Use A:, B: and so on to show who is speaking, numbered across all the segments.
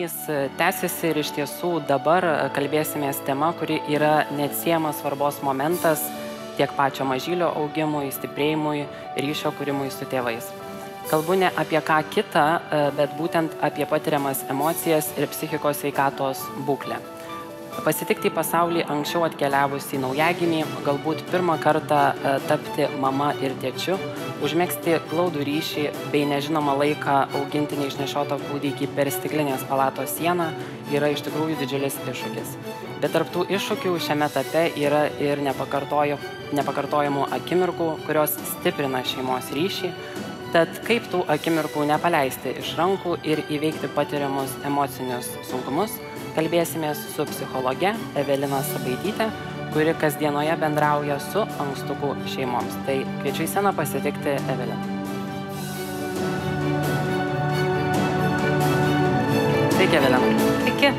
A: renginys tęsiasi ir iš tiesų dabar kalbėsimės tema, kuri yra neatsiejamas svarbos momentas tiek pačio mažylio augimui, stiprėjimui, ryšio kūrimui su tėvais. Kalbu ne apie ką kitą, bet būtent apie patiriamas emocijas ir psichikos sveikatos būklę. Pasitikti pasaulį anksčiau atkeliavus į naujagimį, galbūt pirmą kartą tapti mama ir tėčiu, užmegzti glaudų ryšį bei nežinomą laiką auginti neišnešiotą kūdikį per stiklinės palatos sieną yra iš tikrųjų didžiulis iššūkis. Bet tarp tų iššūkių šiame etape yra ir nepakartojamų akimirkų, kurios stiprina šeimos ryšį. Tad kaip tų akimirkų nepaleisti iš rankų ir įveikti patiriamus emocinius sunkumus, kalbėsimės su psichologe Evelina Sabaityte, kuri kasdienoje bendrauja su ankstukų šeimoms. Tai kviečiu į sceną pasitikti Eveliną. Sveiki, Evelina.
B: Sveiki.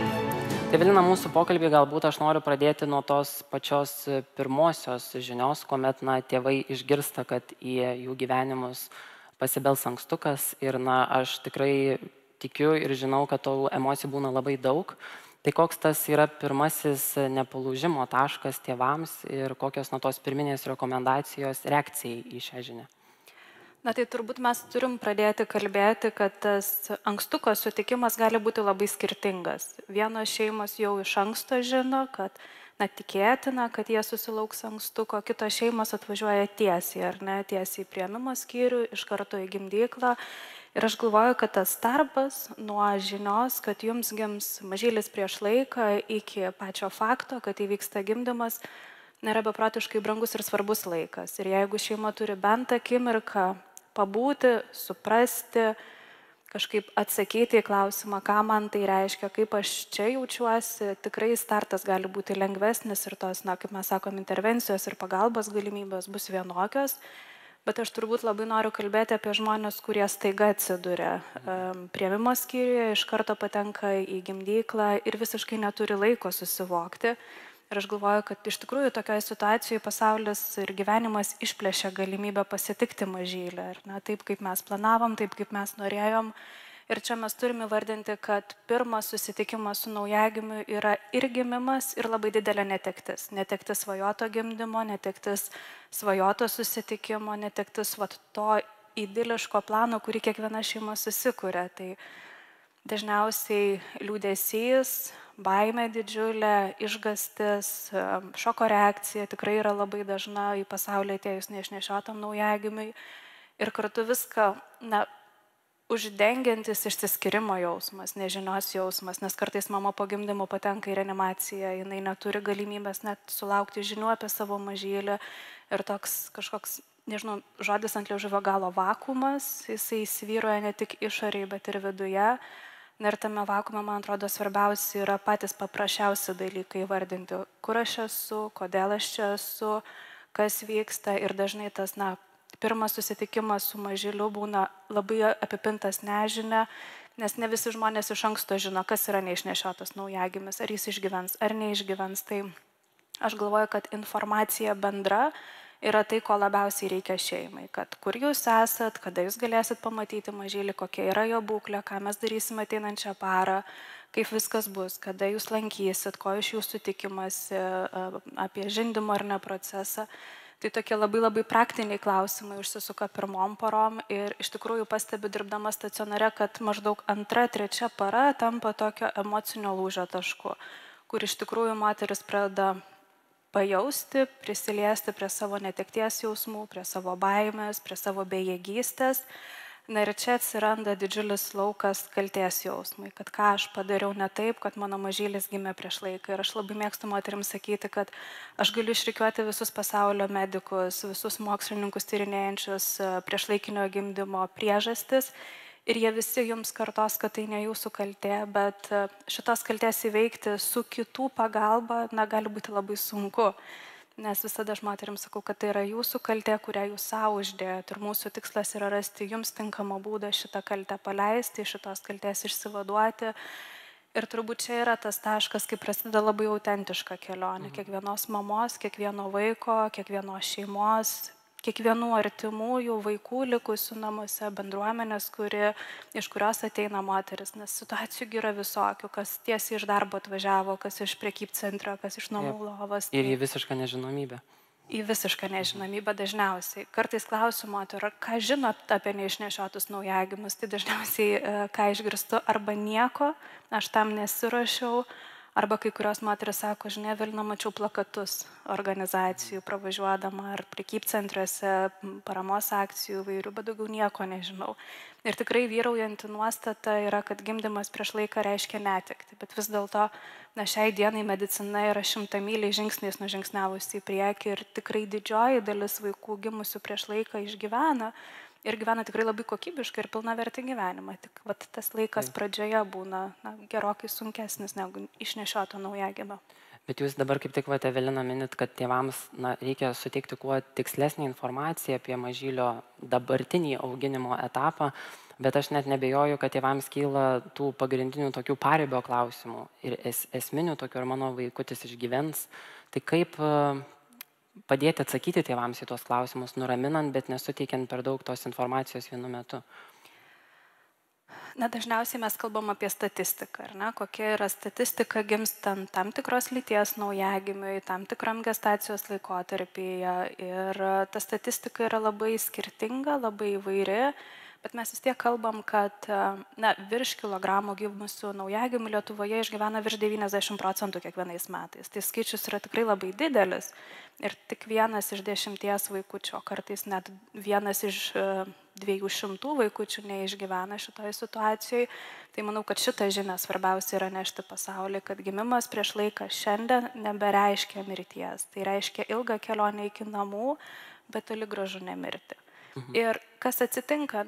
A: Evelina, mūsų pokalbį galbūt aš noriu pradėti nuo tos pačios pirmosios žinios, kuomet tėvai išgirsta, kad į jų gyvenimus pasibels ankstukas ir aš tikrai tikiu ir žinau, kad tų emocijų būna labai daug. Tai koks tas yra pirmasis nepalūžimo taškas tėvams ir kokios tos pirminės rekomendacijos reakcijai į šią žinią?
B: Tai turbūt mes turim pradėti kalbėti, kad tas ankstuko sutikimas gali būti labai skirtingas. Vienos šeimos jau iš anksto žino, kad tikėtina, kad jie susilauks ankstuko, kitos šeimos atvažiuoja tiesiai, tiesiai į priėmimo skyrių, iš karto į gimdyklą. Ir aš galvoju, kad tas tarpas nuo žinios, kad jums gims mažylis prieš laiką, iki pačio fakto, kad įvyksta gimdymas, nėra beprotiškai brangus ir svarbus laikas. Ir jeigu šeima turi bent akimirką pabūti, suprasti, kažkaip atsakyti į klausimą, ką man tai reiškia, kaip aš čia jaučiuosi, tikrai startas gali būti lengvesnis ir tos, kaip mes sakom, intervencijos ir pagalbos galimybės bus vienokios. Bet aš turbūt labai noriu kalbėti apie žmonės, kurie staiga atsiduria priėmimo skyriuje, iš karto patenka į gimdyklą ir visiškai neturi laiko susivokti. Ir aš galvoju, kad iš tikrųjų tokioje situacijoje pasaulis ir gyvenimas išplėšia galimybę pasitikti mažylę. Taip, kaip mes planavom, taip, kaip mes norėjom. Ir čia mes turime vardinti, kad pirmas susitikimas su naujagimiu yra ir gimimas, ir labai didelė netektis. Netektis svajoto gimdymo, netektis svajoto susitikimo, netektis to idiliško plano, kurį kiekviena šeima susikuria. Tai dažniausiai liūdesys, baimė didžiulė, išgąstis, šoko reakcija tikrai yra labai dažna į pasaulį atėjus neišnešiotam naujagimiui. Ir kartu viską, uždengiantis išsiskyrimo jausmas, nežinios jausmas, nes kartais mama po gimdymo patenka į reanimaciją, jinai neturi galimybės net sulaukti žinių apie savo mažylį ir toks kažkoks, žodis ant liežuvio galo vakuumas, jisai įsivyruoja ne tik išorėje, bet ir viduje. Ir tame vakuume, man atrodo, svarbiausia yra patys paprasčiausi dalykai vardinti, kur aš esu, kodėl aš čia esu, kas vyksta ir dažnai tas, pirmas susitikimas su mažyliu būna labai apipintas nežinia, nes ne visi žmonės iš anksto žino, kas yra neišnešiotas naujagimis, ar jis išgyvens, ar neišgyvens. Tai aš galvoju, kad informacija bendra yra tai, ko labiausiai reikia šeimai, kad kur jūs esat, kada jūs galėsit pamatyti mažylį, kokia yra jo būklė, ką mes darysime ateinančią parą, kaip viskas bus, kada jūs lankysit, ko iš jūsų tikimasi, apie žindymo ar ne procesą. Tai tokie labai labai praktiniai klausimai užsisuka pirmom parom ir iš tikrųjų pastebiu dirbdama stacionare, kad maždaug antra, trečia para tampa tokio emocinio lūžio tašku, kur iš tikrųjų moteris pradeda pajausti, prisiliesti prie savo netekties jausmų, prie savo baimės, prie savo bejėgystės. Ir čia atsiranda didžiulis laukas kaltės jausmai, kad ką aš padariau ne taip, kad mano mažylis gimė prieš laiką. Ir aš labai mėgstu moterims sakyti, kad aš galiu išrikiuoti visus pasaulio medikus, visus mokslininkus tyrinėjančius priešlaikinio gimdymo priežastis. Ir jie visi jums kartos, kad tai ne jūsų kaltė, bet šitos kaltės įveikti su kitų pagalba, gali būti labai sunku. Nes visada aš moterims sakau, kad tai yra jūsų kaltė, kurią jūs savo uždėjot. Ir mūsų tikslas yra rasti jums tinkamą būdą šitą kaltę paleisti, šitos kaltės išsivaduoti. Ir turbūt čia yra tas taškas, kai prasideda labai autentiška kelionė. Kiekvienos mamos, kiekvieno vaiko, kiekvienos šeimos, kiekvienų artimųjų vaikų likusių namuose, bendruomenės, iš kurios ateina moteris, nes situacijų yra visokių, kas tiesiai iš darbo atvažiavo, kas iš prekybcentrio, kas iš namų lovos.
A: Ir į visišką nežinomybę.
B: Į visišką nežinomybę dažniausiai. Kartais klausiu moterų, ką žinot apie neišnešiotus naujagimus, tai dažniausiai ką išgirstu, arba nieko, aš tam nesiruošiau, arba kai kurios moteris sako, žinai, Evelina, mačiau plakatus organizacijų pravažiuodama ar prekybcentriuose, paramos akcijų įvairių, bet daugiau nieko nežinau. Ir tikrai vyraujanti nuostata yra, kad gimdymas prieš laiką reiškia netekti, bet vis dėlto šiai dienai medicina yra 100-myliais žingsniais nužingsniavusi į priekį ir tikrai didžioji dalis vaikų gimusių prieš laiką išgyvena ir gyvena tikrai labai kokybiškai ir pilnavertį gyvenimą. Tik tas laikas pradžioje būna gerokai sunkesnis negu išnešioto naujagimio.
A: Bet jūs dabar kaip tik, Evelina, minit, kad tėvams reikia suteikti kuo tikslesnį informaciją apie mažylio dabartinį auginimo etapą, bet aš net nebejoju, kad tėvams kyla tų pagrindinių tokių paribio klausimų ir esminių tokių, ar mano vaikutis išgyvens. Tai kaip padėti atsakyti tėvams į tuos klausimus, nuraminant, bet nesuteikiant per daug tos informacijos vienu metu?
B: Dažniausiai mes kalbam apie statistiką, kokia yra statistika gimstant tam tikros lyties naujagimiui, tam tikram gestacijos laikotarpyje. Ir ta statistika yra labai skirtinga, labai įvairi, bet mes vis tiek kalbam, kad virš kilogramų gimusių naujagimių Lietuvoje išgyvena virš 90% kiekvienais metais. Tai skaičius yra tikrai labai didelis ir tik 1 iš 10 vaikučių, kartais net 1 iš 200 vaikučių neišgyvena šitoje situacijoje. Tai manau, kad šitą žinią svarbiausia yra nešti pasaulį, kad gimimas prieš laiką šiandien nebereiškia mirties. Tai reiškia ilgą kelionę iki namų, bet toli gražu nemirti. Ir kas atsitinka,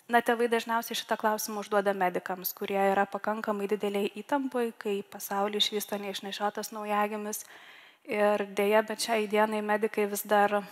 B: tėvai dažniausiai šitą klausimą užduoda medikams, kurie yra pakankamai dideliai įtampai, kai pasaulį išvysto neišnešiotas naujagimis. Ir dėja, bet šiai dienai medikai vis dar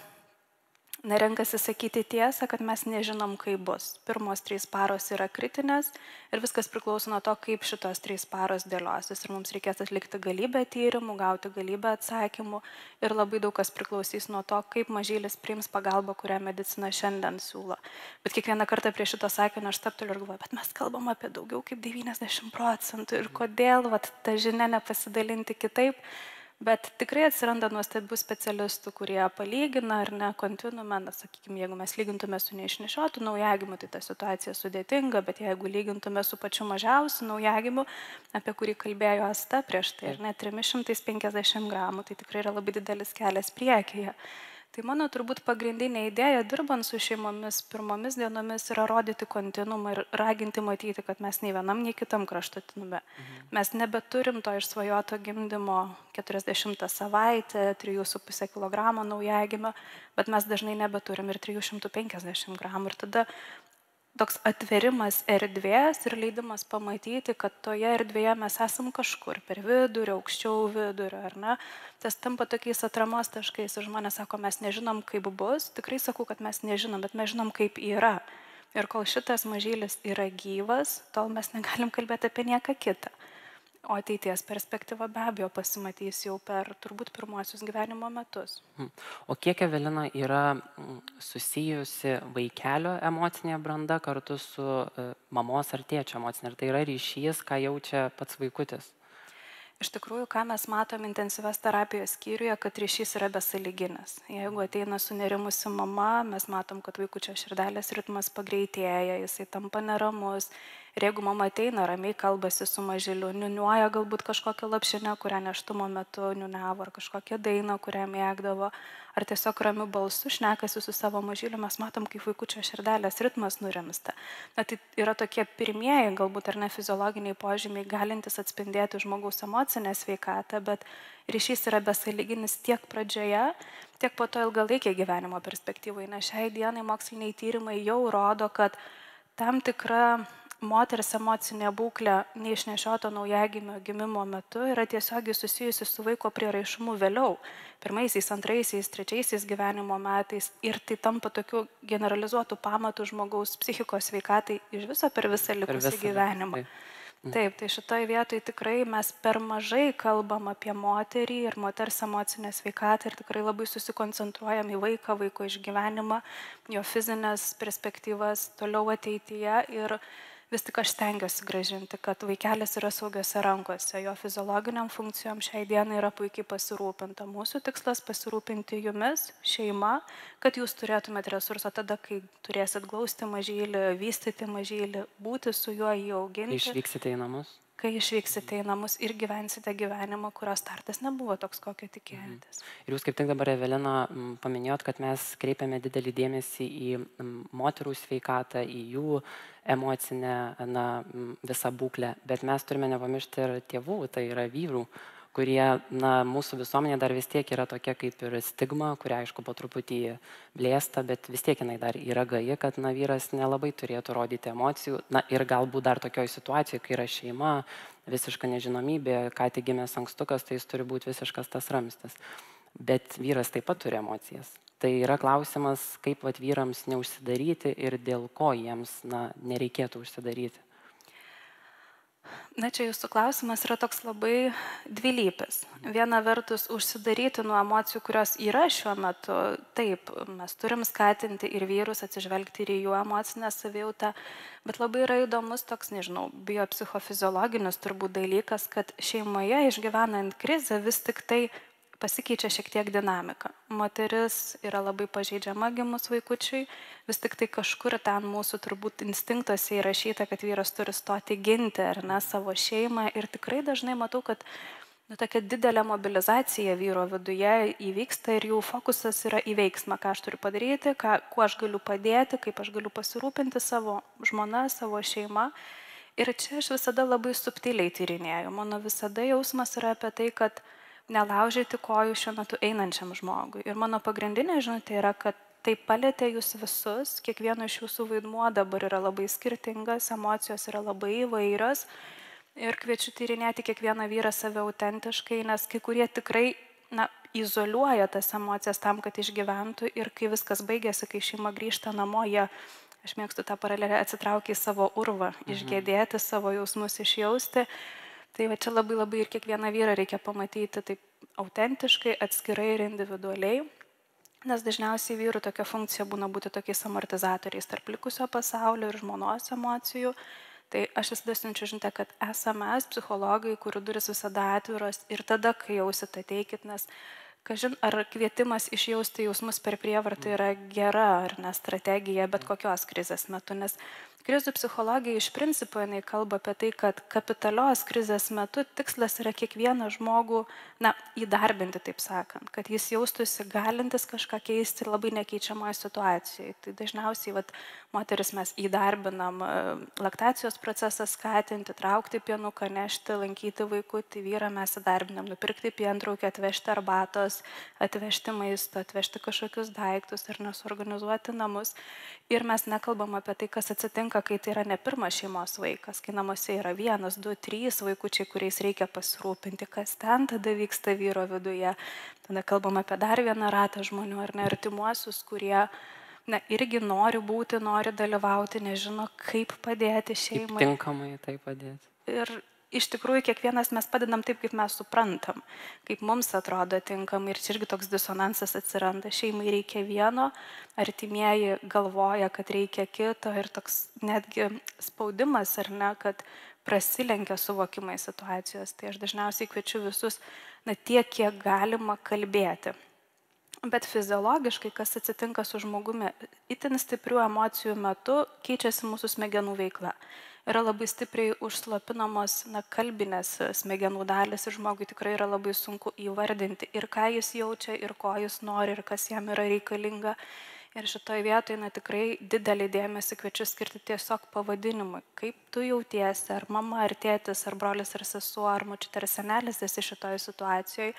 B: nerenkasi sakyti tiesą, kad mes nežinom, kaip bus. Pirmos 3 paros yra kritinės ir viskas priklauso nuo to, kaip šitos 3 paros dėliosis. Ir mums reikės atlikti galybę tyrimų, gauti galybę atsakymų ir labai daug kas priklausys nuo to, kaip mažylis priims pagalbą, kurią medicina šiandien siūlo. Bet kiekvieną kartą prie šito sakinio aš stabteliu ir galvoju, bet mes kalbam apie daugiau kaip 90% ir kodėl ta žinia nepasidalinti kitaip. Bet tikrai atsiranda nuostabių specialistų, kurie palygina ar ne kontinuumą. Sakykime, jeigu mes lygintume su neišnešiotu naujagimu, tai ta situacija sudėtinga, bet jeigu lygintume su pačiu mažiausiu naujagimu, apie kurį kalbėjo Asta prieš tai, 350 gramų, tai tikrai yra labai didelis kelias priekyje. Tai mano turbūt pagrindinė idėja, dirbant su šeimomis pirmomis dienomis, yra rodyti kontinuumą ir raginti matyti, kad mes nei vienam, nei kitam kraštutinume. Mes nebeturim to išsvajoto gimdymo 40 savaitę, 3,5 kg naujagimio, bet mes dažnai nebeturim ir 350 gramų. Ir tada toks atverimas erdvės ir leidimas pamatyti, kad toje erdvėje mes esam kažkur per vidurį, aukščiau vidurio, ar ne? Tas tampa tokiais atramos taškais ir žmonės sako, mes nežinom, kaip bus. Tikrai sakau, kad mes nežinom, bet mes žinom, kaip yra. Ir kol šitas mažylis yra gyvas, tol mes negalim kalbėti apie nieką kitą. O ateities perspektyva be abejo pasimatys jau per turbūt pirmuosius gyvenimo metus.
A: O kiek, Evelina, yra susijusi vaikelio emocinė branda kartu su mamos ar tėčio emocinė? Ar tai yra ryšys, ką jaučia pats vaikutis?
B: Iš tikrųjų, ką mes matom intensyvios terapijos skyriuje, kad ryšys yra besąlyginis. Jeigu ateina sunerimusi mama, mes matom, kad vaikučio širdelės ritmas pagreitėja, jisai tampa neramus. Ir jeigu mama ateina, ramiai kalbasi su mažyliu, niuniuoja galbūt kažkokią lopšinę, kurią nėštumo metu niuniavo, ar kažkokią dainą, kurią mėgdavo, ar tiesiog ramiu balsu šnekasi su savo mažyliu, mes matom, kaip vaikučio širdelės ritmas nurimsta. Tai yra tokie pirmieji, galbūt ar ne fiziologiniai požymiai, galintys atspindėti žmogaus emocinę sveikatą, bet ryšys yra besąlyginis tiek pradžioje, tiek po to ilgalaikė gyvenimo perspektyvai. Nes šiai dienai moksliniai tyrimai jau rodo, kad tam tikra moters emocinė būklė neišnešioto naujagimio gimimo metu yra tiesiogiai susijusi su vaiko prieraišumu vėliau, 1., 2., 3. gyvenimo metais, ir tai tampa tokiu generalizuotų pamatų žmogaus psichikos sveikatai iš viso per visą likusį gyvenimą. Taip, tai šitoje vietoje tikrai mes per mažai kalbam apie moterį ir moters emocinę sveikatą ir tikrai labai susikoncentruojam į vaiką, vaiko išgyvenimą, jo fizinės perspektyvas toliau ateityje ir vis tik aš stengiuosi grąžinti, kad vaikelis yra saugiose rankose, jo fiziologiniam funkcijom šiai dienai yra puikiai pasirūpinta. Mūsų tikslas pasirūpinti jumis, šeima, kad jūs turėtumėte resursą tada, kai turėsit glausti mažylį, vystyti mažylį, būti su juo, jį auginti.
A: Išvyksite į namus?
B: Kai išvyksite į namus ir gyvensite gyvenimą, kurio startas nebuvo toks, kokio tikėjotės.
A: Ir jūs kaip tik dabar, Evelina, paminėjot, kad mes kreipiame didelį dėmesį į moterų sveikatą, į jų emocinę visą būklę, bet mes turime nepamiršti ir tėvų, tai yra vyrų, kurie, mūsų visuomenė dar vis tiek yra tokia kaip ir stigma, kuria, aišku, po truputį blėsta, bet vis tiek jinai dar yra gaji, kad, vyras nelabai turėtų rodyti emocijų, ir galbūt dar tokioj situacijoje, kai yra šeima, visiška nežinomybė, ką tik gimęs ankstukas, tai jis turi būti visiškas tas ramstis. Bet vyras taip pat turi emocijas. Tai yra klausimas, kaip vyrams neužsidaryti ir dėl ko jiems, nereikėtų užsidaryti.
B: Čia jūsų klausimas yra toks labai dvilypis. Viena vertus, užsidaryti nuo emocijų, kurios yra šiuo metu, taip, mes turim skatinti ir vyrus atsižvelgti ir į jų emocinę savijautą, bet labai yra įdomus toks, biopsichofiziologinis turbūt dalykas, kad šeimoje išgyvenant krizę vis tik tai pasikeičia šiek tiek dinamika. Moteris yra labai pažeidžiama gimus vaikučiui, vis tik tai kažkur ten mūsų turbūt instinktuose įrašyta, kad vyras turi stoti ginti savo šeimą ir tikrai dažnai matau, kad tokia didelė mobilizacija vyro viduje įvyksta ir jų fokusas yra į veiksmą, ką aš turiu padaryti, kuo aš galiu padėti, kaip aš galiu pasirūpinti savo žmona, savo šeima. Ir čia aš visada labai subtiliai tyrinėju. Mano visada jausmas yra apie tai, kad nelaužyti kojų šiuo metu einančiam žmogui. Ir mano pagrindinė žinutė yra, kad tai palėtė jūs visus, kiekvieno iš jūsų vaidmuo dabar yra labai skirtingas, emocijos yra labai įvairios. Ir kviečiu tyrinėti kiekvieną vyrą save autentiškai, nes kai kurie tikrai izoliuoja tas emocijas tam, kad išgyventų ir kai viskas baigėsi, kai šeima grįžta namo, aš mėgstu tą paralelę, atsitraukia į savo urvą, išgėdėti savo jausmus, išjausti. Tai čia labai ir kiekvieną vyrą reikia pamatyti taip autentiškai, atskirai ir individualiai, nes dažniausiai vyrų tokia funkcija būna būti tokiais amortizatoriais tarp likusio pasaulio ir žmonos emocijų. Tai aš visada siunčiu žinutę, kad esame mes, psichologai, kurių duris visada atviros ir tada, kai jausit, ateikit, nes kažin, ar kvietimas išjausti jausmus per prievartą yra gera ar ne strategija, bet kokios krizės metu, nes krizių psichologija iš principo jinai kalba apie tai, kad kapitalios krizės metu tikslas yra kiekvieną žmogų, įdarbinti, taip sakant, kad jis jaustųsi galintis kažką keisti labai nekeičiamoje situacijoje. Tai dažniausiai moteris mes įdarbinam laktacijos procesą skatinti, traukti pienuką, nešti, lankyti vaikutį, vyrą mes įdarbinam, nupirkti pientraukę, atvežti arbatos, atvežti maisto, atvežti kažkokius daiktus ar nesuorganizuoti namus. Ir mes nekalbam apie tai, kas atsitinka, kai tai yra ne pirmas šeimos vaikas, kai namuose yra 1, 2, 3 vaikučiai, kuriais reikia pasirūpinti, kas ten tada vyksta vyro viduje. Tada kalbam apie dar vieną ratą žmonių ar artimuosius, kurie irgi nori būti, nori dalyvauti, nežino, kaip padėti šeimai.
A: Kaip tinkamai tai padėti.
B: Ir iš tikrųjų kiekvienas mes padedam taip, kaip mes suprantam, kaip mums atrodo tinkamai ir čia irgi toks disonansas atsiranda. Šeimai reikia vieno, artimieji galvoja, kad reikia kito ir toks netgi spaudimas ar ne, kad prasilenkia suvokimai situacijos. Tai aš dažniausiai kviečiu visus tiek, kiek galima kalbėti. Bet fiziologiškai, kas atsitinka su žmogumi, itin stiprių emocijų metu keičiasi mūsų smegenų veikla. Yra labai stipriai užslopinamos kalbinės smegenų dalis ir žmogui tikrai yra labai sunku įvardinti ir ką jis jaučia, ir ko jis nori, ir kas jam yra reikalinga. Ir šitoje vietoje tikrai didelį dėmesį kviečiu skirti tiesiog pavadinimui. Kaip tu jautiesi, ar mama, ar tėtis, ar brolis, ar sesuo, ar močiutė, ar senelis esi šitoje situacijoje,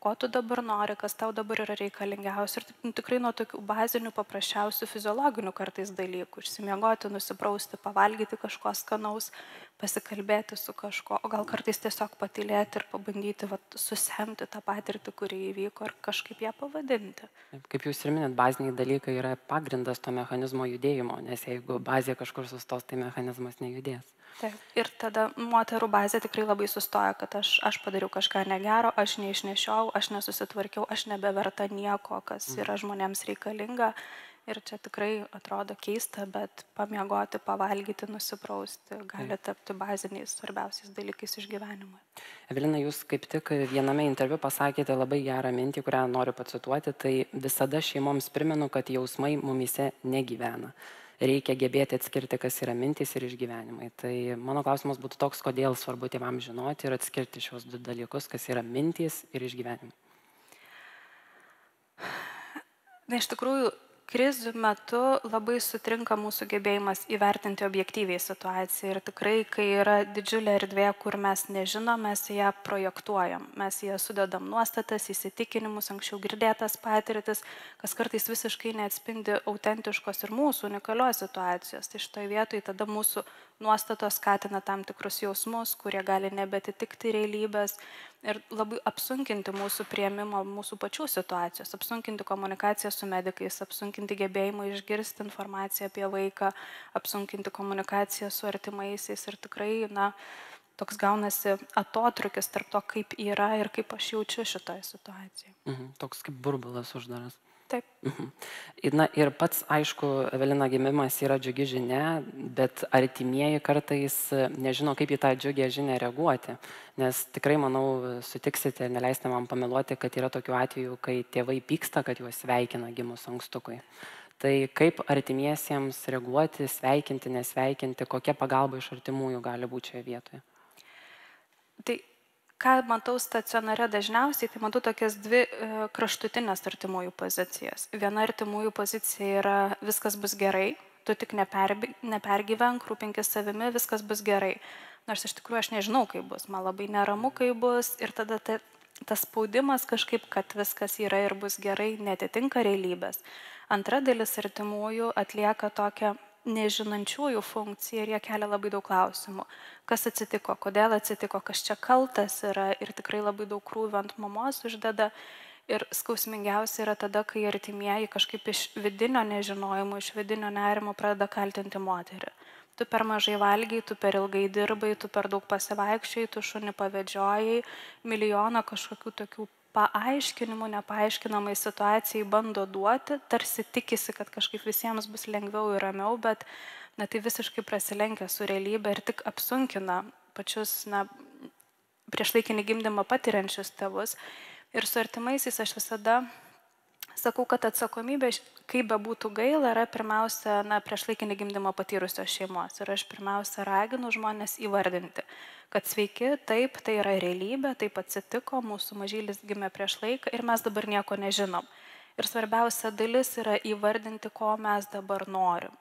B: ko tu dabar nori, kas tau dabar yra reikalingiausia. Ir tikrai nuo tokių bazinių, paprasčiausių fiziologinių kartais dalykų. Išsimiegoti, nusiprausti, pavalgyti kažko skanaus, pasikalbėti su kažkuo, o gal kartais tiesiog patylėti ir pabandyti susemti tą patirtį, kuri įvyko ir kažkaip ją pavadinti.
A: Kaip jūs ir minėt, baziniai dalykai yra pagrindas to mechanizmo judėjimo, nes jeigu bazė kažkur sustos, tai mechanizmas nejudės.
B: Taip. Ir tada moterų bazė tikrai labai sustoja, kad aš padariau kažką negero, aš neišnešiau, aš nesusitvarkiau, aš nebeverta nieko, kas yra žmonėms reikalinga. Ir čia tikrai atrodo keista, bet pamiegoti, pavalgyti, nusiprausti gali tapti baziniais svarbiausiais dalykais išgyvenimui.
A: Evelina, jūs kaip tik viename interviu pasakėte labai gerą mintį, kurią noriu pacituoti, tai visada šeimoms primenu, kad jausmai mumise negyvena. Reikia gebėti atskirti, kas yra mintys ir išgyvenimai. Tai mano klausimas būtų toks, kodėl svarbu tėvams žinoti ir atskirti šios du dalykus, kas yra mintys ir išgyvenimai.
B: Na, iš tikrųjų, krizių metu labai sutrinka mūsų gebėjimas įvertinti objektyviai situaciją. Ir tikrai, kai yra didžiulė erdvė, kur mes nežinom, mes ją projektuojam. Mes ją sudedam nuostatas, įsitikinimus, anksčiau girdėtas patirtis, kas kartais visiškai neatspindi autentiškos ir mūsų unikalios situacijos. Tai šitoje vietoje tada mūsų nuostatos skatina tam tikrus jausmus, kurie gali nebetitikti realybės ir labai apsunkinti mūsų priėmimo mūsų pačių situacijos, apsunkinti komunikaciją su medikais, apsunkinti gebėjimą išgirsti informaciją apie vaiką, apsunkinti komunikaciją su artimaisiais ir tikrai, toks gaunasi atotrukis tarp to, kaip yra ir kaip aš jaučiu šitoje situacijoje.
A: Toks kaip burbulas uždaras.
B: Taip.
A: Na ir pats, aišku, Evelina, gimimas yra džiugi žinia, bet artimieji kartais nežino, kaip į tą džiugę žinią reaguoti. Nes tikrai, manau, sutiksite ir neleisite man pameluoti, kad yra tokių atvejų, kai tėvai pyksta, kad juos sveikina gimus ankstukui. Tai kaip artimiesiems reaguoti, sveikinti, nesveikinti, kokia pagalba iš artimųjų gali būti šioje vietoje?
B: Tai ką matau stacionare dažniausiai, tai matau tokias dvi kraštutinės artimųjų pozicijas. Viena artimųjų pozicija yra viskas bus gerai, tu tik nepergyvenk, rūpinkis savimi, viskas bus gerai. Nors iš tikrųjų aš nežinau, kaip bus, man labai neramu, kaip bus ir tada tas spaudimas kažkaip, kad viskas yra ir bus gerai, netitinka realybės. Antra dalis artimųjų atlieka tokią nežinančiųjų funkcija ir jie kelia labai daug klausimų. Kas atsitiko, kodėl atsitiko, kas čia kaltas yra ir tikrai labai daug krūvio ant mamos uždeda. Ir skausmingiausia yra tada, kai artimieji kažkaip iš vidinio nežinojimo, iš vidinio nerimo pradeda kaltinti moterį. Tu per mažai valgiai, tu per ilgai dirbai, tu per daug pasivaikščiai, tu šunį pavedžiojai, milijoną kažkokių tokių paaiškinimų, nepaaiškinamai situacijai bando duoti, tarsi tikisi, kad kažkaip visiems bus lengviau ir ramiau, bet tai visiškai prasilenkia su realybė ir tik apsunkina pačius priešlaikinį gimdymą patiriančius tėvus. Ir su artimaisiais aš visada sakau, kad atsakomybė, kaip bebūtų gaila, yra pirmiausia priešlaikinį gimdymą patyrusios šeimos. Ir aš pirmiausia raginu žmonės įvardinti, kad sveiki, taip, tai yra realybė, taip atsitiko, mūsų mažylis gimė prieš laiką ir mes dabar nieko nežinom. Ir svarbiausia dalis yra įvardinti, ko mes dabar norim.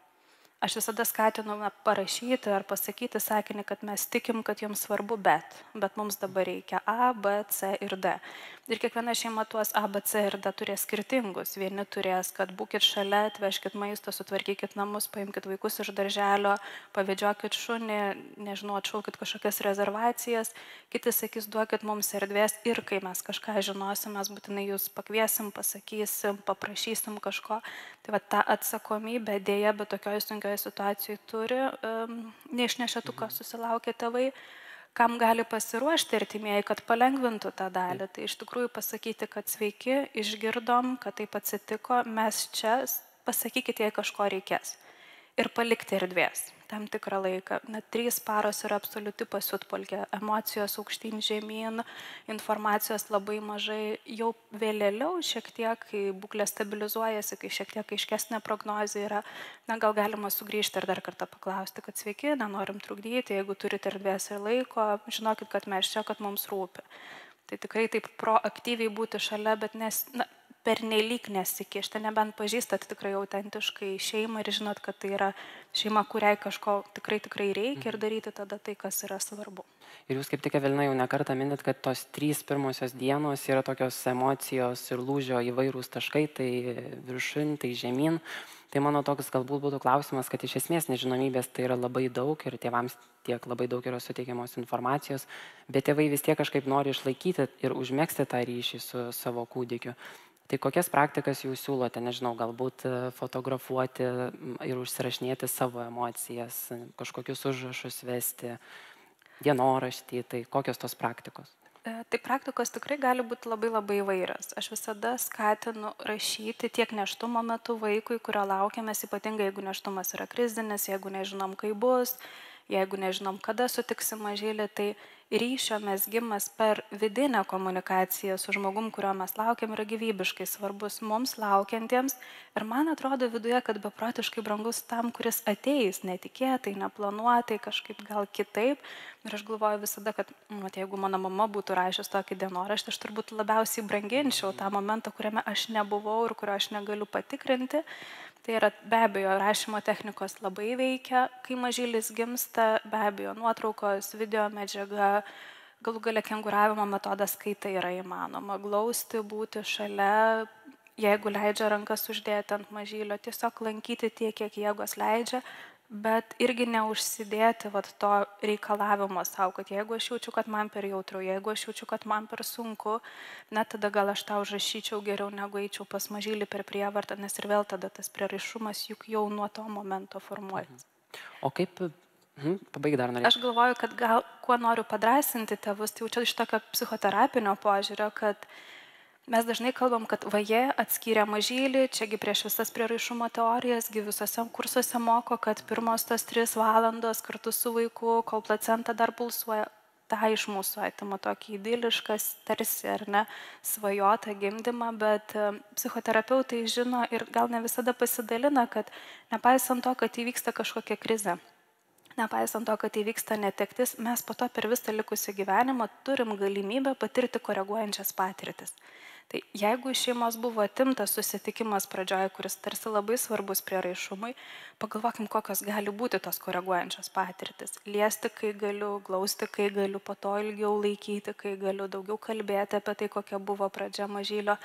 B: Aš visada skatinu parašyti ar pasakyti sakinį, kad mes tikim, kad jums svarbu, bet mums dabar reikia A, B, C ir D. Ir kiekviena šeima tuos A, B, C ir D turės skirtingus. Vieni turės, kad būkit šalia, atvežkit maisto, sutvarkykit namus, paimkit vaikus iš darželio, pavedžiokit šunį, nežinau, atšaukit kažkokias rezervacijas. Kiti sakys, duokit mums erdvės ir kai mes kažką žinosim, mes būtinai jūs pakviesim, pasakysim, paprašysim kažko. Tai ta atsakomybė dėja, bet tokioje sunkioje situacijoje turi neišnešėtuką susilaukę tėvai, kam gali pasiruošti artimieji, kad palengvintų tą dalį. Tai iš tikrųjų pasakyti, kad sveiki, išgirdom, kad taip atsitiko, mes čia, pasakykite, jei kažko reikės. Ir palikti erdvės tam tikrą laiką. 3 paros yra absoliuti pasiutpolkė, emocijos aukštyn žemyn, informacijos labai mažai. Jau vėliau šiek tiek, kai būklė stabilizuojasi, kai šiek tiek aiškesnė prognozė yra, gal galima sugrįžti ir dar kartą paklausti, kad sveiki, nenorim trukdyti, jeigu turite erdvės ir laiko, žinokit, kad mes čia, kad mums rūpi. Tai tikrai taip proaktyviai būti šalia, bet pernelyg nesikišti, nebent pažįstat tikrai autentiškai šeimą ir žinot, kad tai yra šeima, kuriai kažko tikrai reikia ir daryti tada tai, kas yra svarbu.
A: Ir jūs kaip tik, Evelina, jau nekartą minit, kad tos 3 pirmosios dienos yra tokios emocijos ir lūžio įvairūs taškai, tai viršun, tai žemyn. Tai mano toks galbūt būtų klausimas, kad iš esmės nežinomybės tai yra labai daug ir tėvams tiek labai daug yra suteikiamos informacijos, bet tėvai vis tiek kažkaip nori išlaikyti ir užmėgsti tą ryšį su savo kūdikiu. Tai kokias praktikas jūs siūlote, nežinau, galbūt fotografuoti ir užsirašinėti savo emocijas, kažkokius užrašus vesti, dienoraštį, tai kokios tos praktikos?
B: Tai praktikos tikrai gali būti labai labai įvairios. Aš visada skatinu rašyti tiek nėštumo metu vaikui, kurio laukiamės, ypatingai jeigu nėštumas yra krizinis, jeigu nežinom, kaip bus, jeigu nežinom, kada sutiksim mažylį, tai ryšio mezgimas per vidinę komunikaciją su žmogum, kurio mes laukiam, yra gyvybiškai svarbus mums laukiantiems. Ir man atrodo viduje, kad beprotiškai brangus tam, kuris ateis netikėtai, neplanuotai, kažkaip gal kitaip. Ir aš galvoju visada, kad jeigu mano mama būtų rašęs tokį dienoraštį, aš turbūt labiausiai branginčiau tą momentą, kuriame aš nebuvau ir kurio aš negaliu patikrinti. Tai yra be abejo, rašymo technikos labai veikia, kai mažylis gimsta, be abejo, nuotraukos, video medžiaga, galų gale kenguravimo metodas, kai tai yra įmanoma. Glausti, būti šalia, jeigu leidžia rankas uždėti ant mažylio, tiesiog lankyti tiek, kiek jėgos leidžia, bet irgi neužsidėti to reikalavimo savo, kad jeigu aš jaučiu, kad man per jautru, jeigu aš jaučiu, kad man per sunku, net tada gal aš tau užrašyčiau geriau, negu eičiau pas mažylį per prievartą, nes ir vėl tada tas prieraišumas juk jau nuo to momento formuojas.
A: O kaip, pabaig dar norėčiau.
B: Aš galvoju, kad gal kuo noriu padrasinti tėvus, tai jaučiu iš tokio psichoterapinio požiūrio, kad mes dažnai kalbam, kad vaje atskyrė mažylį, čiagi prieš visas prieraišumo teorijas, visose kursuose moko, kad pirmos tos 3 valandos kartu su vaiku, kol placenta dar pulsuoja, tą iš mūsų atima tokį idiliškas, tarsi ar ne, svajotą gimdymą, bet psichoterapeutai žino ir gal ne visada pasidalina, kad nepaisant to, kad įvyksta kažkokia krizė, nepaisant to, kad įvyksta netektis, mes po to per visą likusį gyvenimą turim galimybę patirti koreguojančias patirtis. Tai jeigu iš šeimos buvo atimtas susitikimas pradžioje, kuris tarsi labai svarbus prieraišumui, pagalvokim, kokios gali būti tos koreguojančios patirtis. Liesti, kai galiu, glausti, kai galiu, po to ilgiau laikyti, kai galiu daugiau kalbėti apie tai, kokia buvo pradžia mažylio,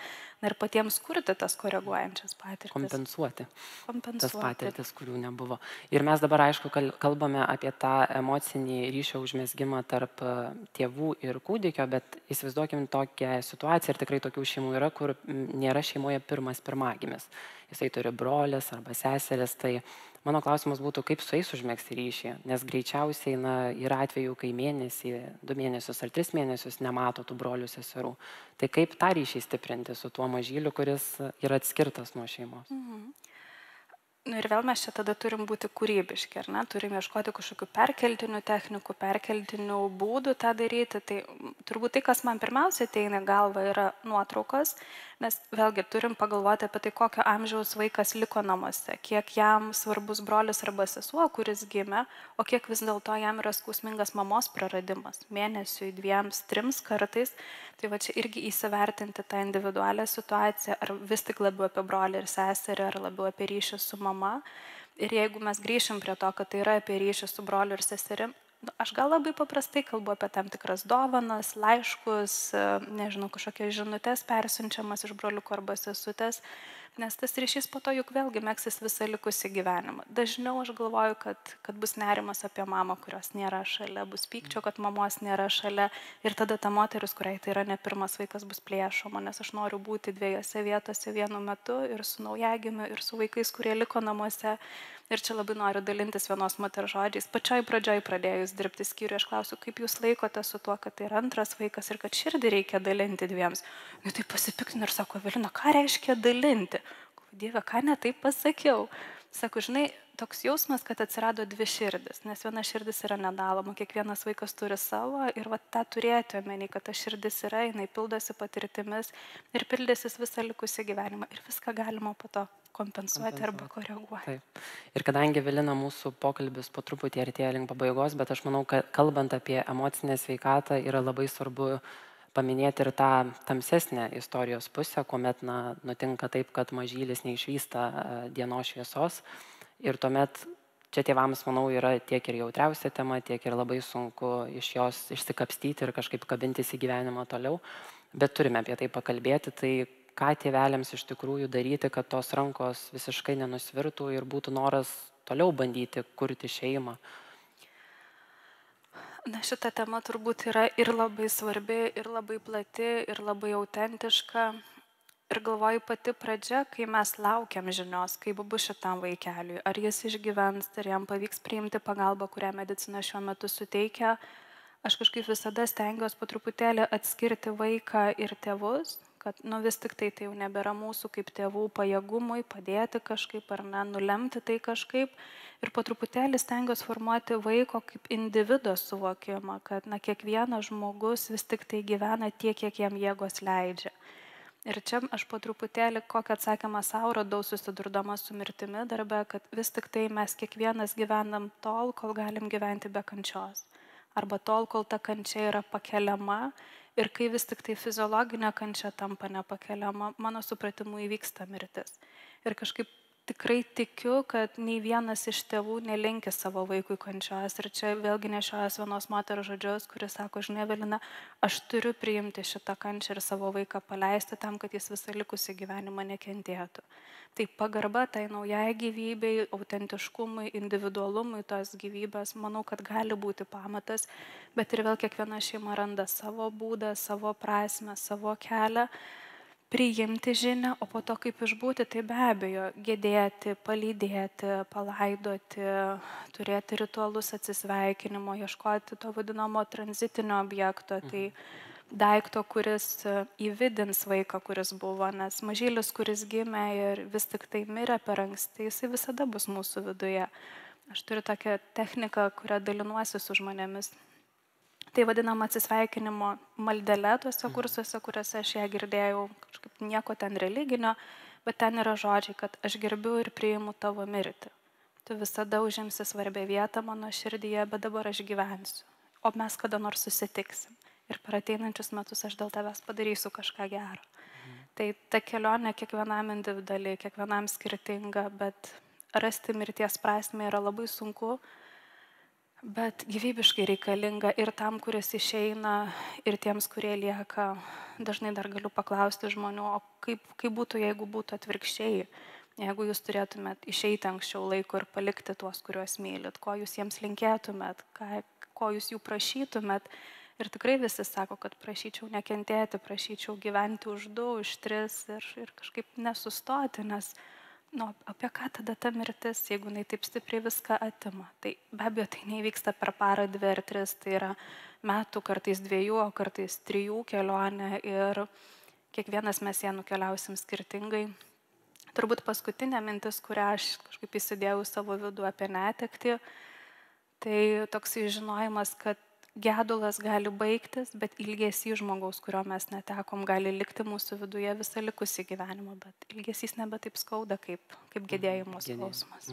B: ir patiems kurti tas koreguojančias patirtis.
A: Kompensuoti tas patirtis, kurių nebuvo. Ir mes dabar, aišku, kalbame apie tą emocinį ryšio užmesgimą tarp tėvų ir kūdikio, bet įsivaizduokim tokią situaciją, ir tikrai tokių šeimų yra, kur nėra šeimoje pirmas pirmagimis. Jisai turi brolės arba seseris, tai mano klausimas būtų, kaip su jais užmegzti ryšį, nes greičiausiai yra atvejų, kai mėnesį, 2 mėnesius ar 3 mėnesius nemato tų brolių seserų. Tai kaip tą ryšį stiprinti su tuo mažyliu, kuris yra atskirtas nuo šeimos?
B: Ir vėl mes čia tada turim būti kūrybiški, ar ne? Turim ieškoti kažkokių perkeltinių technikų, perkeltinių būdų tą daryti. Tai turbūt tai, kas man pirmiausia ateina į galvą, yra nuotraukos, nes vėlgi turim pagalvoti apie tai, kokio amžiaus vaikas liko namuose, kiek jam svarbus brolis arba sesuo, kuris gimė, o kiek vis dėlto jam yra skausmingas mamos praradimas, mėnesiui, 2, 3 kartais. Tai va čia irgi įsivertinti tą individualią situaciją, ar vis tik labiau apie brolį ir seserį, ar labiau apie ryšį su mama. Ir jeigu mes grįšim prie to, kad tai yra apie ryšį su broliu ir seserim, aš gal labai paprastai kalbu apie tam tikras dovanas, laiškus, nežinau, kažkokias žinutės persiunčiamas iš broliukų arba sesutės, nes tas ryšys po to juk vėlgi megsis visą likusį gyvenimą. Dažniau aš galvoju, kad bus nerimas apie mamą, kurios nėra šalia, bus pykčio, kad mamos nėra šalia, ir tada ta moteris, kuriai tai yra ne pirmas vaikas, bus plėšoma, nes aš noriu būti 2 vietose vienu metu, ir su naujagimiu, ir su vaikais, kurie liko namuose. Ir čia labai noriu dalintis vienos moters žodžiais. Pačioj pradžioj pradėjus dirbti skyriuje, aš klausiu, kaip jūs laikote su tuo, kad tai yra antras vaikas ir kad širdį reikia dalinti 2. Nu tai pasipiktinu ir sako, Evelina, ką reiškia dalinti? Dieve, ką ne taip pasakiau? Sako, žinai, toks jausmas, kad atsirado 2 širdis, nes viena širdis yra nedaloma, kiekvienas vaikas turi savo, ir va tą turėti omeny, kad ta širdis yra, jinai pildosi patirtimis ir pildysis visą likusį gyvenimą, ir viską galima po to kompensuoti arba koreguoti.
A: Taip. Ir kadangi, Evelina, mūsų pokalbis po truputį artėja link pabaigos, bet aš manau, kad kalbant apie emocinę sveikatą, yra labai svarbu paminėti ir tą tamsesnę istorijos pusę, kuomet nutinka taip, kad mažylis neišvysta dienos šviesos. Ir tuomet čia tėvams, manau, yra tiek ir jautriausia tema, tiek ir labai sunku iš jos išsikapstyti ir kažkaip kabintis į gyvenimą toliau. Bet turime apie tai pakalbėti. Tai ką tėveliams iš tikrųjų daryti, kad tos rankos visiškai nenusvirtų ir būtų noras toliau bandyti kurti šeimą?
B: Na, šita tema turbūt yra ir labai svarbi, ir labai plati, ir labai autentiška. Ir galvoju pati pradžia, kai mes laukiam žinios, kaip bus šitam vaikeliui, ar jis išgyvens, ar jam pavyks priimti pagalbą, kurią medicina šiuo metu suteikia. Aš kažkaip visada stengiuosi po truputėlį atskirti vaiką ir tėvus, kad vis tik tai jau nebėra mūsų kaip tėvų pajėgumui padėti kažkaip ar ne, nulemti tai kažkaip. Ir po truputėlį stengiuosi formuoti vaiko kaip individo suvokimą, kad kiekvienas žmogus vis tik tai gyvena tiek, kiek jam jėgos leidžia. Ir čia aš po truputėlį kokią atsakymą savo radau susidurdama su mirtimi darbe, kad vis tik tai mes kiekvienas gyvenam tol, kol galim gyventi be kančios. Arba tol, kol ta kančia yra pakeliama ir kai vis tik tai fiziologinė kančia tampa nepakeliama, mano supratimu įvyksta mirtis. Ir kažkaip tikrai tikiu, kad nei vienas iš tėvų nelinki savo vaikui kančios. Ir čia vėlgi nešiojas vienos moters žodžius, kuris sako, žinai, Evelina, aš turiu priimti šitą kančią ir savo vaiką paleisti tam, kad jis visą likusį gyvenimą nekentėtų. Tai pagarba tai naujai gyvybei, autentiškumui, individualumui tos gyvybės, manau, kad gali būti pamatas, bet ir vėl kiekviena šeima randa savo būdą, savo prasmę, savo kelią. Priimti žinią, o po to kaip išbūti, tai be abejo, gedėti, palydėti, palaidoti, turėti ritualus atsisveikinimo, ieškoti to vadinamo tranzitinio objekto, tai daikto, kuris įvidins vaiką, kuris buvo, nes mažylis, kuris gimė ir vis tik tai mirė per anksti, jisai visada bus mūsų viduje. Aš turiu tokią techniką, kurią dalinuosi su žmonėmis. Tai vadinama atsisveikinimo maldelė tuose kursuose, kuriuose aš ją girdėjau, kažkaip nieko ten religinio, bet ten yra žodžiai, kad aš gerbiu ir priimu tavo mirtį. Tu visada užimsi svarbią vietą mano širdyje, bet dabar aš gyvensiu. O mes kada nors susitiksim. Ir per ateinančius metus aš dėl tavęs padarysiu kažką gero. Tai ta kelionė kiekvienam individualiai, kiekvienam skirtinga, bet rasti mirties prasmę yra labai sunku, bet gyvybiškai reikalinga ir tam, kuris išeina, ir tiems, kurie lieka. Dažnai dar galiu paklausti žmonių, o kaip būtų, jeigu būtų atvirkščiai, jeigu jūs turėtumėt išeiti anksčiau laiko ir palikti tuos, kuriuos mylit, ko jūs jiems linkėtumėt, ko jūs jų prašytumėt. Ir tikrai visi sako, kad prašyčiau nekentėti, prašyčiau gyventi už 2, už 3 ir kažkaip nesustoti, nes apie ką tada ta mirtis, jeigu jinai taip stipriai viską atima. Tai be abejo, tai neįvyksta per parą, 2 ar 3, tai yra metų, kartais 2, o kartais 3 kelionė ir kiekvienas mes ją nukeliausim skirtingai. Turbūt paskutinė mintis, kurią aš kažkaip įsidėjau savo vidų apie netektį, tai toks žinojimas, kad gedulas gali baigtis, bet ilgesys žmogaus, kurio mes netekom, gali likti mūsų viduje visą likusį gyvenimą, bet ilgesys nebe taip skauda, kaip gedėjimo skausmas.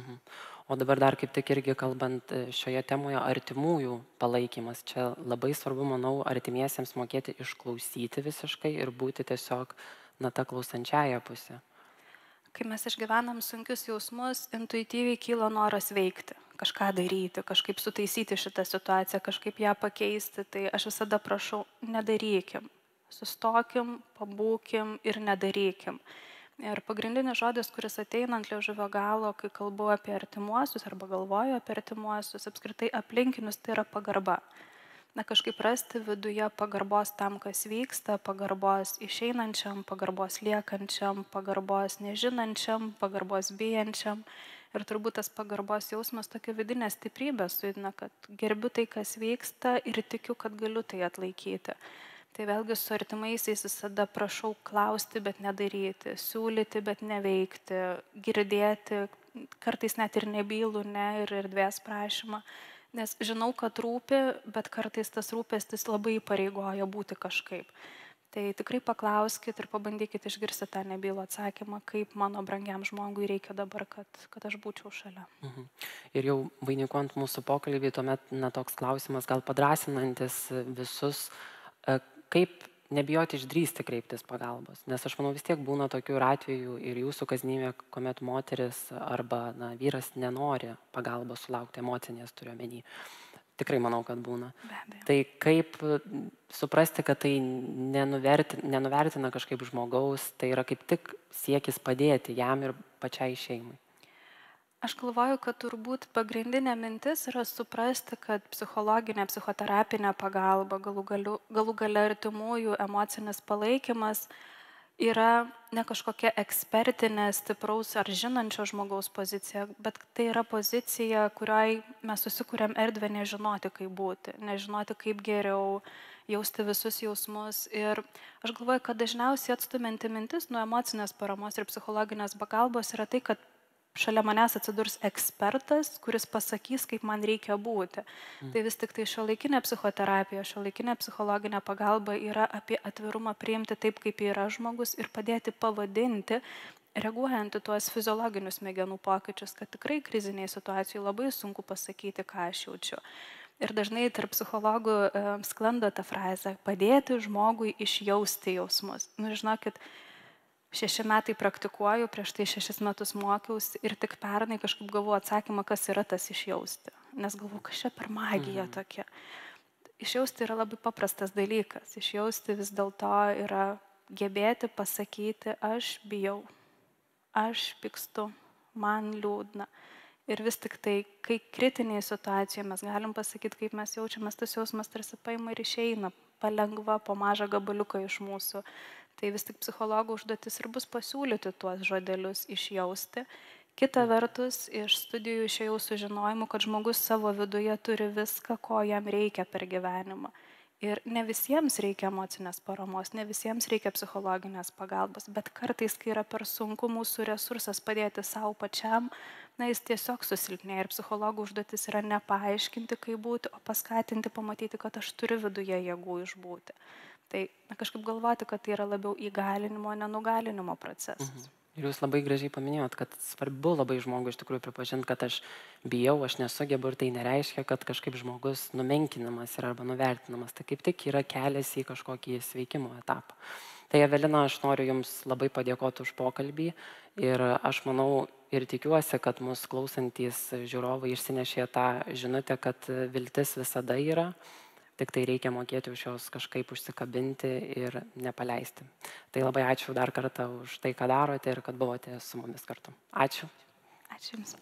A: O dabar dar kaip tik irgi kalbant šioje temoje, artimųjų palaikymas. Čia labai svarbu, manau, artimiesiems mokėti išklausyti visiškai ir būti tiesiog ta klausančiaja pusė.
B: Kai mes išgyvenam sunkius jausmus, intuityviai kyla noras veikti, kažką daryti, kažkaip sutaisyti šitą situaciją, kažkaip ją pakeisti. Tai aš visada prašau, nedarykim, sustokim, pabūkim ir nedarykim. Ir pagrindinis žodis, kuris ateina ant liežuvio galo, kai kalbu apie artimuosius arba galvoju apie artimuosius, apskritai aplinkinius, tai yra pagarba. Kažkaip rasti viduje pagarbos tam, kas vyksta, pagarbos išeinančiam, pagarbos liekančiam, pagarbos nežinančiam, pagarbos bijančiam. Ir turbūt tas pagarbos jausmas tokia vidinė stiprybė sujudina, kad gerbiu tai, kas vyksta ir tikiu, kad galiu tai atlaikyti. Tai vėlgi su artimaisiais visada prašau klausti, bet nedaryti, siūlyti, bet neveikti, girdėti, kartais net ir nebylų, ir erdvės prašymą. Nes žinau, kad rūpi, bet kartais tas rūpestis labai įpareigoja būti kažkaip. Tai tikrai paklauskit ir pabandykit išgirsti tą nebylų atsakymą, kaip mano brangiam žmogui reikia dabar, kad aš būčiau šalia.
A: Ir jau vainikuojant mūsų pokalbį, tuomet toks klausimas gal padrasinantis visus, kaip nebijoti išdrįsti kreiptis pagalbos. Nes aš manau, vis tiek būna tokių atvejų ir jūsų kasdienybėje, kuomet moteris arba vyras nenori pagalbos sulaukti, emocinės turiu omeny. Tikrai manau, kad būna.
B: Be abejo.
A: Tai kaip suprasti, kad tai nenuvertina kažkaip žmogaus, tai yra kaip tik siekis padėti jam ir pačiai šeimai.
B: Aš galvoju, kad turbūt pagrindinė mintis yra suprasti, kad psichologinė, psichoterapinė pagalba, galų gale artimųjų emocinis palaikymas yra ne kažkokia ekspertinė, stipraus ar žinančio žmogaus pozicija, bet tai yra pozicija, kuriai mes susikūrėm erdvę nežinoti, kaip būti, nežinoti, kaip geriau jausti visus jausmus. Ir aš galvoju, kad dažniausiai atstumianti mintis nuo emocinės paramos ir psichologinės pagalbos yra tai, kad šalia manęs atsidurs ekspertas, kuris pasakys, kaip man reikia būti. Tai vis tik tai šiuolaikinė psichoterapija, šiuolaikinė psichologinė pagalba yra apie atvirumą priimti taip, kaip yra žmogus ir padėti pavadinti, reaguojant į tuos fiziologinius smegenų pokyčius, kad tikrai kriziniai situacijai labai sunku pasakyti, ką aš jaučiu. Ir dažnai tarp psichologų sklando ta frazė - padėti žmogui išjausti jausmus. Nu, žinokit, 6 metai praktikuoju, prieš tai 6 metus mokiausi ir tik pernai kažkaip gavau atsakymą, kas yra tas išjausti. Nes galvoju, kas čia per magija tokia. Išjausti yra labai paprastas dalykas. Išjausti vis dėlto yra gebėti pasakyti, aš bijau, aš pykstu, man liūdna. Ir vis tik tai, kai kritinėje situacijoje mes galim pasakyti, kaip mes jaučiamės, tas jausmas tarsi paima ir išeina, palengva, po mažą gabaliuką iš mūsų. Tai vis tik psichologų užduotis ir bus pasiūlyti tuos žodelius išjausti. Kita vertus, iš studijų išėjau su žinojimu, kad žmogus savo viduje turi viską, ko jam reikia per gyvenimą. Ir ne visiems reikia emocinės paramos, ne visiems reikia psichologinės pagalbos, bet kartais, kai yra per sunku mūsų resursas padėti savo pačiam, na, jis tiesiog susilpnėja. Ir psichologų užduotis yra ne paaiškinti, kaip būti, o paskatinti, pamatyti, kad aš turiu viduje jėgų išbūti. Tai kažkaip galvoti, kad tai yra labiau įgalinimo, nenugalinimo procesas.
A: Ir jūs labai gražiai paminėjot, kad svarbu labai žmogui iš tikrųjų pripažinti, kad aš bijau, aš nesugebu ir tai nereiškia, kad kažkaip žmogus numenkinamas yra arba nuvertinamas. Tai kaip tik yra kelias į kažkokį sveikimo etapą. Tai Evelina, aš noriu Jums labai padėkoti už pokalbį ir aš manau ir tikiuosi, kad mus klausantys žiūrovai išsinešė tą žinutę, kad viltis visada yra. Tik tai reikia mokėti už jos kažkaip užsikabinti ir nepaleisti. Tai labai ačiū dar kartą už tai, ką darote ir kad buvote su mumis kartu. Ačiū.
B: Ačiū Jums.